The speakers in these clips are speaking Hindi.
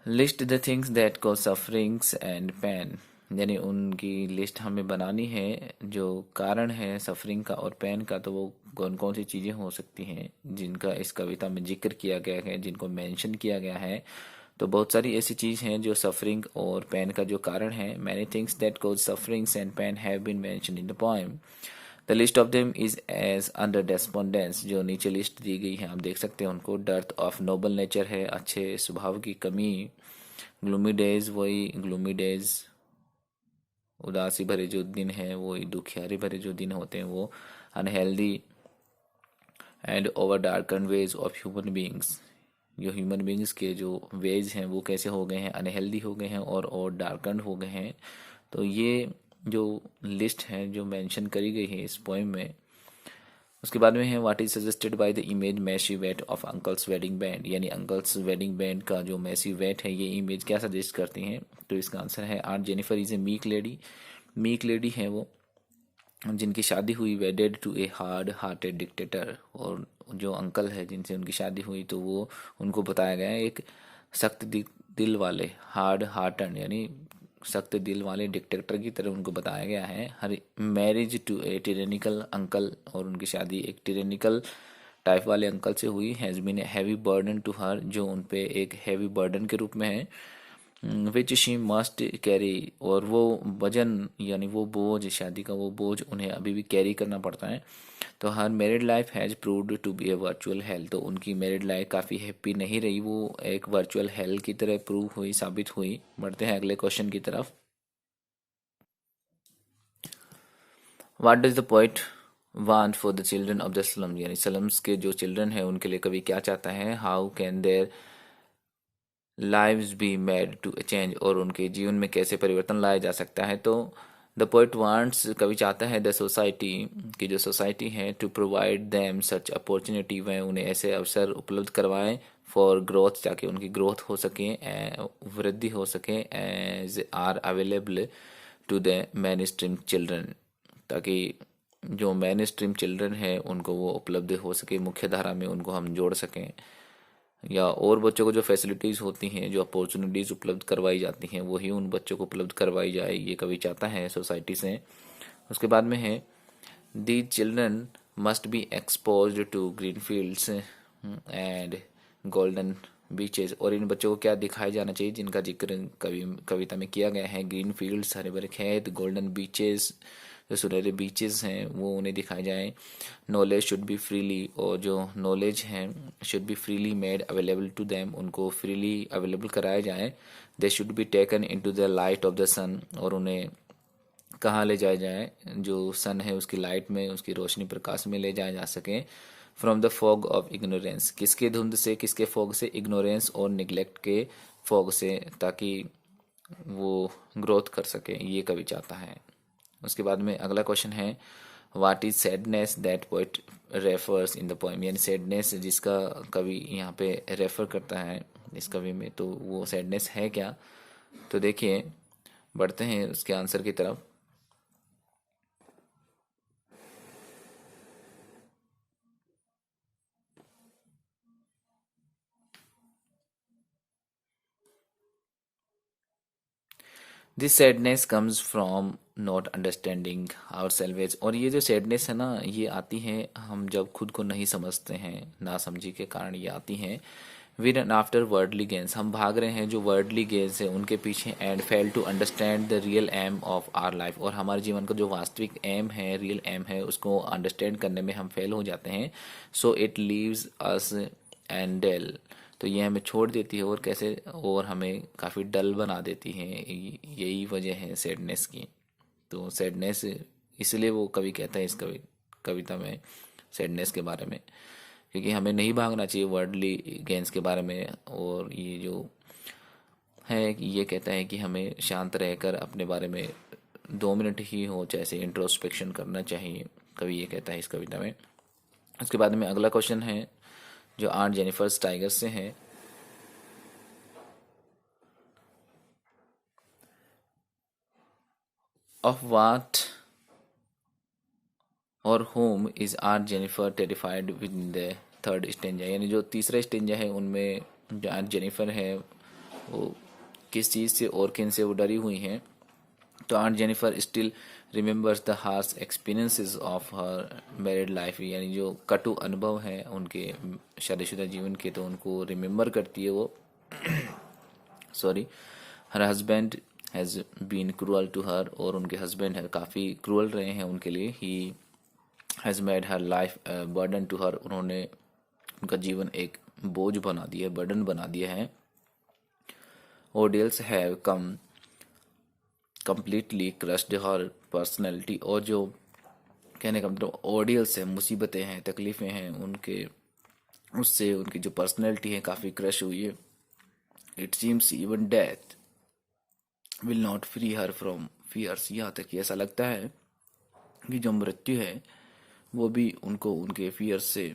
List the things that cause sufferings and pain, यानी उनकी लिस्ट हमें बनानी है जो कारण है सफरिंग का और पेन का। तो वो कौन कौन सी चीज़ें हो सकती हैं जिनका इस कविता में जिक्र किया गया है, जिनको मेंशन किया गया है। तो बहुत सारी ऐसी चीज़ हैं जो सफरिंग और पेन का जो कारण है। Many things that cause sufferings and pain have been mention in the poem. The list of them is as under despondence, जो नीचे लिस्ट दी गई है आप देख सकते हैं उनको। डर्थ ऑफ नोबल नेचर है, अच्छे स्वभाव की कमी। ग्लूमी डेज, वही ग्लूमी डेज, उदासी भरे जो दिन है, वही दुखियारी भरे जो दिन होते हैं वो। Unhealthy and over darken ways of human beings, जो ह्यूमन बींग्स के जो वेज हैं वो कैसे हो गए हैं, अनहेल्दी हो गए हैं और डार्कन हो गए हैं। तो ये जो लिस्ट है जो मेंशन करी गई है इस पोएम में। उसके बाद में है what is suggested by the image messy wet of uncle's wedding band, यानी अंकल्स वेडिंग बैंड का जो मैसी वेट है ये इमेज क्या सजेस्ट करती हैं। तो इसका आंसर है aunt Jennifer is a meek lady. Meek lady है वो जिनकी शादी हुई wedded to a hard hearted dictator. और जो अंकल है जिनसे उनकी शादी हुई तो वो उनको बताया गया है एक सख्त दिल वाले, हार्ड हार्टन यानी सख्त दिल वाले डिक्टेटर की तरह उनको बताया गया है। Her marriage to a tyrannical uncle, और उनकी शादी एक टिरेनिकल टाइप वाले अंकल से हुई। Has been a heavy burden to her, जो उन पे एक हैवी बर्डन के रूप में है। विच शी मस्ट कैरी, और वो वजन यानी वो बोझ, शादी का वो बोझ उन्हें अभी भी कैरी करना पड़ता है। तो her married life has proved to be a virtual hell, तो उनकी मैरिड लाइफ काफ़ी हैप्पी नहीं रही, वो एक वर्चुअल हेल की तरह प्रूव हुई, साबित हुई। बढ़ते हैं अगले क्वेश्चन की तरफ। What does the poet want for the children of the slum, यानी स्लम्स के जो चिल्ड्रन है उनके लिए कवि क्या चाहता है। How can their lives be made to change, और उनके जीवन में कैसे परिवर्तन लाया जा सकता है। तो द पोइट वांट्स, कवि चाहता है द सोसाइटी की जो सोसाइटी है to provide them such opportunity, वह उन्हें ऐसे अवसर उपलब्ध करवाएं फॉर ग्रोथ, ताकि उनकी ग्रोथ हो सके, वृद्धि हो सके, as are available to the main stream children, ताकि जो मेन स्ट्रीम चिल्ड्रन है उनको वो उपलब्ध हो सके, मुख्य धारा में उनको हम जोड़ सकें। या और बच्चों को जो फैसिलिटीज़ होती हैं, जो अपॉर्चुनिटीज़ उपलब्ध करवाई जाती हैं, वही उन बच्चों को उपलब्ध करवाई जाए, ये कवि चाहता है सोसाइटी से। उसके बाद में है the children must be exposed to green fields and golden beaches, और इन बच्चों को क्या दिखाया जाना चाहिए जिनका जिक्र कविता में किया गया है। ग्रीन फील्ड्स, हरे भरे खेत, गोल्डन बीचेस, जो सुनहरे बीचेस हैं वो उन्हें दिखाए जाएं। नॉलेज शुड बी फ्रीली, और जो नॉलेज है should be freely made available to them, उनको फ्रीली अवेलेबल कराया जाए। They should be taken into the light of the sun, और उन्हें कहाँ ले जाया जाए, जो सन है उसकी लाइट में, उसकी रोशनी प्रकाश में ले जाया जा सके। From the fog of ignorance, किसके धुंध से, किसके फॉग से, इग्नोरेंस और निग्लेक्ट के फॉग से, ताकि वो ग्रोथ कर सके, ये कवि चाहता है। उसके बाद में अगला क्वेश्चन है what is sadness that poet refers in the poem, यानी सैडनेस जिसका कवि यहाँ पे रेफर करता है इस कवि में, तो वो सैडनेस है क्या। तो देखिए बढ़ते हैं उसके आंसर की तरफ। This sadness comes from not understanding ourselves, और ये जो सैडनेस है ना ये आती है हम जब खुद को नहीं समझते हैं, ना समझी के कारण ये आती हैं। We run after worldly gains, हम भाग रहे हैं जो वर्डली गेन्स है उनके पीछे, and fail to understand the real aim of our life, और हमारे जीवन का जो वास्तविक एम है, रियल एम है, उसको अंडरस्टैंड करने में हम फेल हो जाते हैं। So it leaves us and dale, तो ये हमें छोड़ देती है और कैसे, और हमें काफ़ी डल बना देती है। यही वजह है सैडनेस की। तो सैडनेस इसलिए वो कवि कहता है इस कविता में सैडनेस के बारे में, क्योंकि हमें नहीं भागना चाहिए वर्ल्डली गेंस के बारे में। और ये जो है कि ये कहता है कि हमें शांत रहकर अपने बारे में 2 मिनट ही हो जैसे इंट्रोस्पेक्शन करना चाहिए, कवि ये कहता है इस कविता में। उसके बाद में अगला क्वेश्चन है जो आर्ट जेनिफर टाइगर्स से है। ऑफ वाट और home is art Jennifer terrified with the third stanza, यानी जो तीसरा स्टेंजा है उनमें जो आर्ट जेनिफर है वो किस चीज़ से और किन से वो डरी हुई हैं। तो aunt Jennifer still remembers the harsh experiences of her married life, यानी जो कटु अनुभव हैं उनके शादीशुदा जीवन के, तो उनको रिमेंबर करती है वो। Sorry, her husband has been cruel to her, और उनके हस्बैंड है काफ़ी क्रूअल रहे हैं उनके लिए। He has made her life burden to her, उन्होंने उनका जीवन एक बोझ बना दिया, बर्डन बना दिया है। Audience have come completely crushed her personality, और जो कहने का मतलब ऑडियंस है, मुसीबतें हैं, तकलीफ़ें हैं उनके, उससे उनकी जो पर्सनैलिटी है काफ़ी क्रश हुई है। It seems even death will not free her from fears, यहाँ तक कि ऐसा लगता है कि जो मृत्यु है वो भी उनको उनके फियर्स से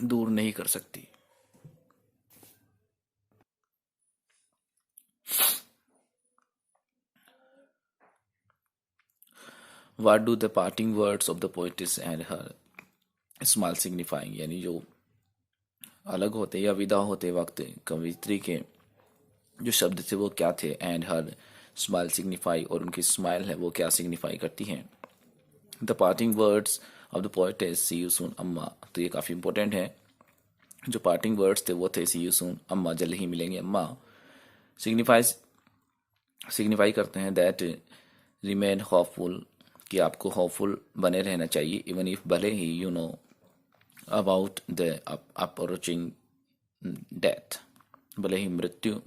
दूर नहीं कर सकती। What do the parting words of the poetess and her smile signifying, यानी जो अलग होते या विदा होते वक्त कवित्री के जो शब्द थे वो क्या थे, एंड हर स्माइल सिग्निफाई, और उनकी स्माइल है वो क्या सिग्निफाई करती हैं। The parting words of the poetess see you soon amma, तो ये काफ़ी इंपॉर्टेंट है। जो पार्टिंग वर्ड्स थे वो थे सी यू सून अम्मा, जल्द ही मिलेंगे अम्मा। सिग्निफाइज सिग्निफाई करते हैं दैट रिमेन होपफुल, कि आपको होपफुल बने रहना चाहिए, इवन इफ भले ही you know about the approaching death, भले ही मृत्यु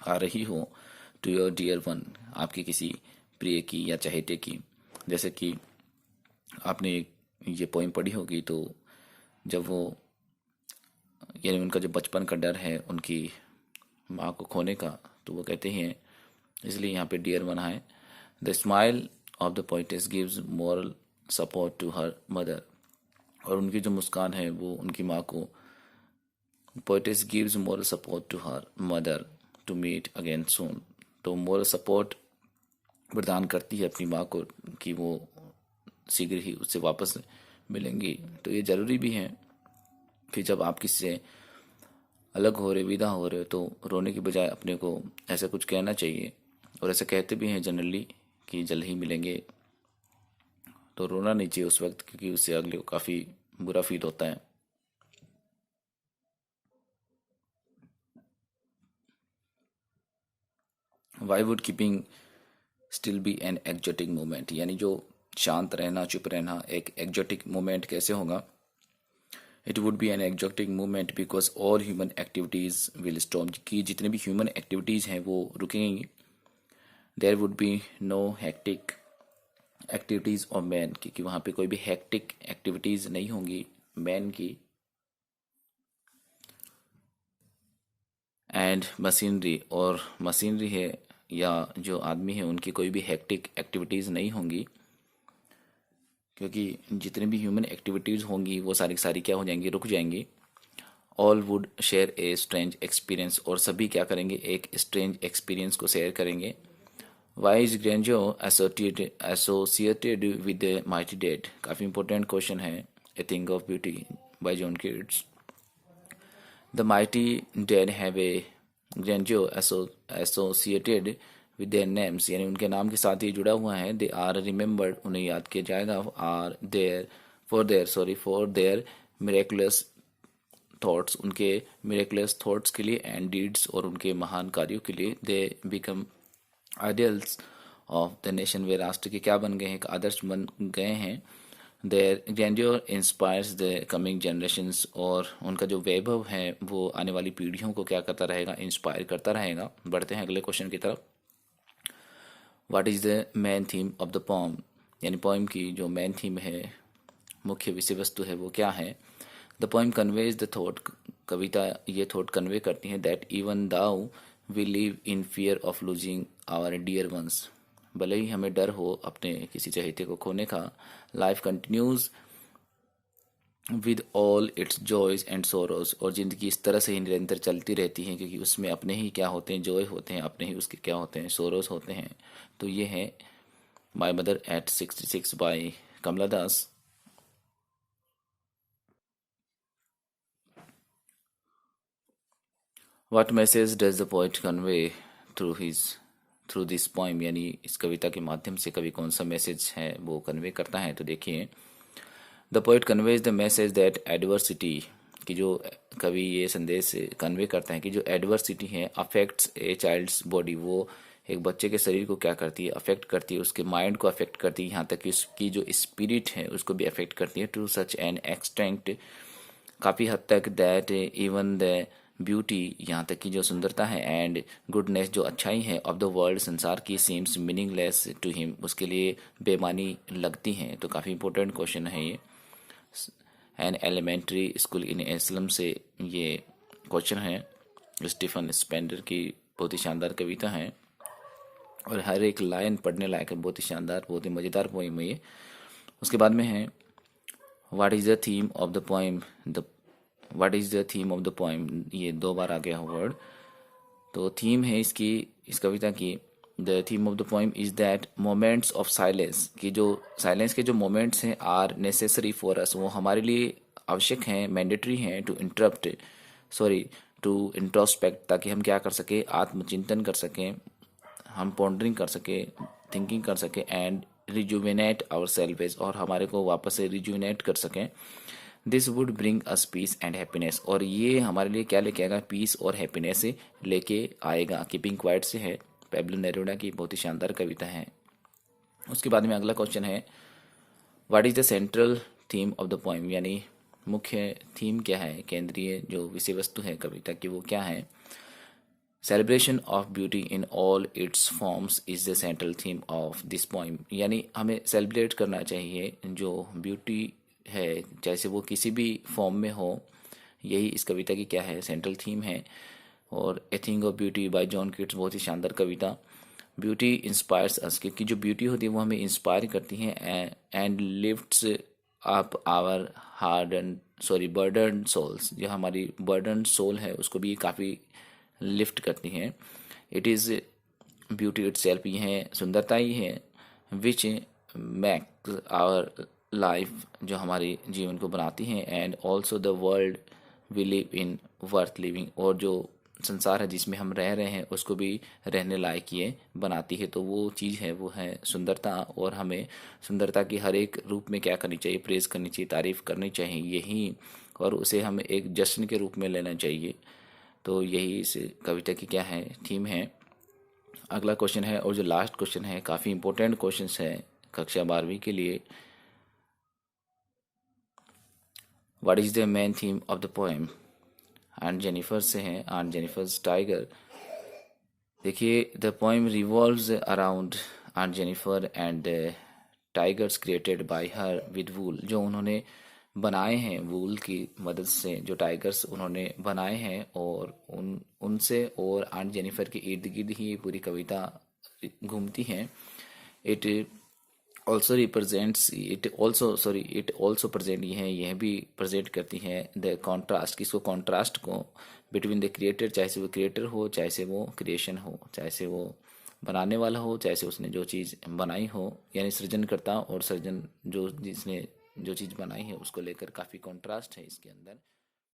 आ रही हो, टू योर डियर वन, आपके किसी प्रिय की या चहेते की। जैसे कि आपने ये पोइम पढ़ी होगी, तो जब वो, यानी उनका जो बचपन का डर है उनकी माँ को खोने का, तो वो कहते हैं, इसलिए यहाँ पे डियर वन है। The smile of the poetess gives moral support to her mother, और उनकी जो मुस्कान है वो उनकी माँ को, poetess gives moral support to her mother to meet again soon, तो मॉरल सपोर्ट प्रदान करती है अपनी माँ को कि वो शीघ्र ही उससे वापस मिलेंगी। तो ये ज़रूरी भी है कि जब आप किसी से अलग हो रहे, विदा हो रहे हो, तो रोने की बजाय अपने को ऐसा कुछ कहना चाहिए, और ऐसा कहते भी हैं जनरली कि जल्द ही मिलेंगे। तो रोना नहीं चाहिए उस वक्त, क्योंकि उससे अगले को काफ़ी बुरा फील होता है। Why would keeping still be an exotic moment, यानी जो शांत रहना, चुप रहना एक एक्जोटिक मोमेंट कैसे होगा। It would be an exotic movement because all human activities will stop, कि जितने भी ह्यूमन एक्टिविटीज़ हैं वो रुकेंगी। There would be no hectic activities of man, क्योंकि वहाँ पे कोई भी हेक्टिक एक्टिविटीज़ नहीं होंगी मैन की। एंड मशीनरी, और मशीनरी है या जो आदमी है उनकी कोई भी हेक्टिक एक्टिविटीज़ नहीं होंगी, क्योंकि जितने भी ह्यूमन एक्टिविटीज़ होंगी वो सारी सारी क्या हो जाएंगी, रुक जाएंगी। All would share a strange experience, और सभी क्या करेंगे, एक स्ट्रेंज एक्सपीरियंस को शेयर करेंगे। Why is grandeur associated with the mighty dead, काफ़ी इंपॉर्टेंट क्वेश्चन है। A thing of beauty by John Keats. The mighty dead have a grandeur associated with their names, यानी उनके नाम के साथ ही जुड़ा हुआ है। दे आर रिमेंबर्ड, उन्हें याद किया जाएगा। Are there for their miraculous thoughts, उनके मिरेकुलस थॉट्स के लिए, एंड डीड्स, और उनके महान कार्यों के लिए। They become ideals of the nation, वे राष्ट्र के क्या बन गए हैं, एक आदर्श बन गए हैं। Their grandeur inspires the coming generations, और उनका जो वैभव है वो आने वाली पीढ़ियों को क्या करता रहेगा, इंस्पायर करता रहेगा। बढ़ते हैं अगले क्वेश्चन की तरफ। What is the main theme of the pome, यानी पोइम की जो मेन थीम है, मुख्य विषय वस्तु है वो क्या है। The poem conveys the thought, कविता ये थॉट कन्वे करती है, that even though we live in fear of losing our dear ones, भले ही हमें डर हो अपने किसी चहेते को खोने का, life continues with all it's joys and sorrows, और ज़िंदगी इस तरह से ही निरंतर चलती रहती है, क्योंकि उसमें अपने ही क्या होते हैं, जॉय होते हैं, अपने ही उसके क्या होते हैं, सोरोज होते हैं। तो ये है my mother at 66 by Kamala Das. What message does the poet convey through this poem, यानी इस कविता के माध्यम से कवि कौन सा मैसेज है वो कन्वे करता है। तो देखिए, the poet conveys the message that adversity, कि जो कवि ये संदेश कन्वे करता है कि जो एडवर्सिटी है अफेक्ट्स ए चाइल्ड्स बॉडी, वो एक बच्चे के शरीर को क्या करती है, अफेक्ट करती है, उसके माइंड को अफेक्ट करती है, यहाँ तक कि उसकी जो स्पिरिट है उसको भी अफेक्ट करती है, टू सच एन एक्सटेंट, काफ़ी हद तक, दैट इवन द ब्यूटी, यहाँ तक कि जो सुंदरता है, एंड गुडनेस, जो अच्छाई है, ऑफ द वर्ल्ड, संसार की, सीम्स मीनिंगलेस टू हिम, उसके लिए बेमानी लगती हैं। तो काफ़ी इंपॉर्टेंट क्वेश्चन है ये। एन एलिमेंट्री स्कूल इन एस्लम से ये क्वेश्चन है। स्टीफन स्पेंडर की बहुत ही शानदार कविता है और हर एक लाइन पढ़ने लायक है, बहुत ही शानदार, बहुत ही मज़ेदार पोइम है ये। उसके बाद में है, what is the theme of the poem, the what is the theme of the poem, ये 2 बार आ गया वर्ड। तो थीम है इसकी, इस कविता की, the theme of the poem is that moments of silence, कि जो साइलेंस के जो मोमेंट्स हैं आर नेसेसरी फॉर अस, वो हमारे लिए आवश्यक हैं, मैंडेटरी हैं, टू इंट्रोस्पेक्ट, ताकि हम क्या कर सके, आत्मचिंतन कर सकें, हम पॉन्डरिंग कर सके, थिंकिंग कर सके, एंड रिजुविनेट आवर सेल्वेज, और हमारे को वापस से रिजुविनेट कर सकें। This would bring us piece and happiness, और ये हमारे लिए क्या लेके आएगा, पीस और हैप्पीनेस लेके आएगा। कीपिंग क्वाइट से है, पेब्लो नेरुदा की बहुत ही शानदार कविता है। उसके बाद में अगला क्वेश्चन है, what is the central theme of the poem, यानी मुख्य थीम क्या है, केंद्रीय जो विषय वस्तु है कविता की वो क्या है। Celebration of beauty in all it's forms is the central theme of this poem, यानी हमें सेलिब्रेट करना चाहिए जो ब्यूटी है, जैसे वो किसी भी फॉर्म में हो, यही इस कविता की क्या है, सेंट्रल थीम है। और ए thing of beauty by John Keats, बहुत ही शानदार कविता। ब्यूटी इंस्पायर्स अस, क्योंकि जो ब्यूटी होती है वो हमें इंस्पायर करती है, and lifts up our burden souls, जो हमारी बर्डन सोल है उसको भी काफ़ी लिफ्ट करती हैं। It is beauty it self, ये है सुंदरता ही है, विच मेक आवर लाइफ, जो हमारे जीवन को बनाती हैं, and also the world we live in worth living, और जो संसार है जिसमें हम रह रहे हैं उसको भी रहने लायक ये बनाती है। तो वो चीज़ है वो है सुंदरता, और हमें सुंदरता की हर एक रूप में क्या करनी चाहिए, प्रेज़ करनी चाहिए, तारीफ़ करनी चाहिए यही, और उसे हमें एक जश्न के रूप में लेना चाहिए। तो यही इस कविता की क्या है, थीम है। अगला क्वेश्चन है, और जो लास्ट क्वेश्चन है, काफ़ी इंपॉर्टेंट क्वेश्चन है कक्षा 12वीं के लिए। What is the main theme of the poem, Aunt Jennifer से है, आंट जेनिफर्स टाइगर। देखिए, the poem revolves around Aunt Jennifer and tigers created by her with wool, जो उन्होंने बनाए हैं वूल की मदद से, जो टाइगर्स उन्होंने बनाए हैं, और उनसे और आंट जेनिफर के इर्द गिर्द ही ये पूरी कविता घूमती है। इट इट ऑल्सो प्रेजेंट, यह भी प्रेजेंट करती है द कॉन्ट्रास्ट, किसको, कॉन्ट्रास्ट को, बिटवीन द क्रिएटर, चाहे से वो क्रिएटर हो, चाहे से वो क्रिएशन हो, चाहे से वो बनाने वाला हो, चाहे से उसने जो चीज़ बनाई हो, यानी सृजनकर्ता और सृजन, जो जिसने जो चीज़ बनाई है उसको लेकर काफ़ी कॉन्ट्रास्ट है इसके अंदर।